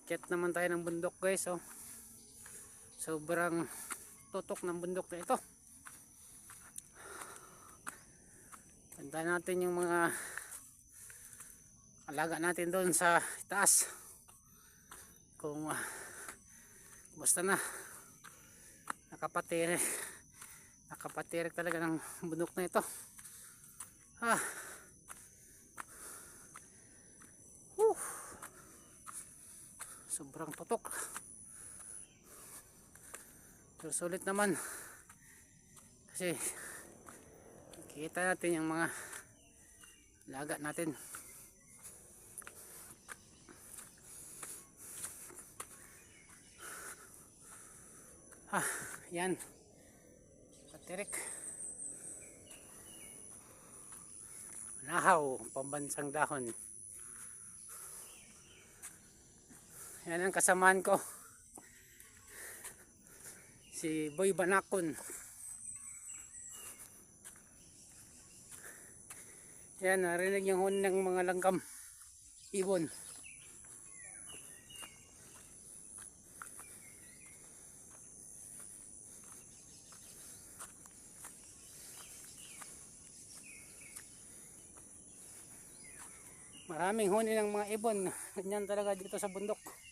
Akyat naman tayo ng bundok guys. Oh. Sobrang tutok ng bundok na ito. Punta natin yung mga alaga natin doon sa taas. Kung basta na nakapatirik talaga ng bundok na ito. Sobrang tutok. Pero sulit naman kasi kita natin yung mga alaga natin. Yan patirik. Nahaw, pambansang dahon. Yan ang kasamaan ko, si Boy Banakon. Yan, narinig yung huni ng mga langgam, ibon. Maraming huni ng mga ibon. Ganyan talaga dito sa bundok.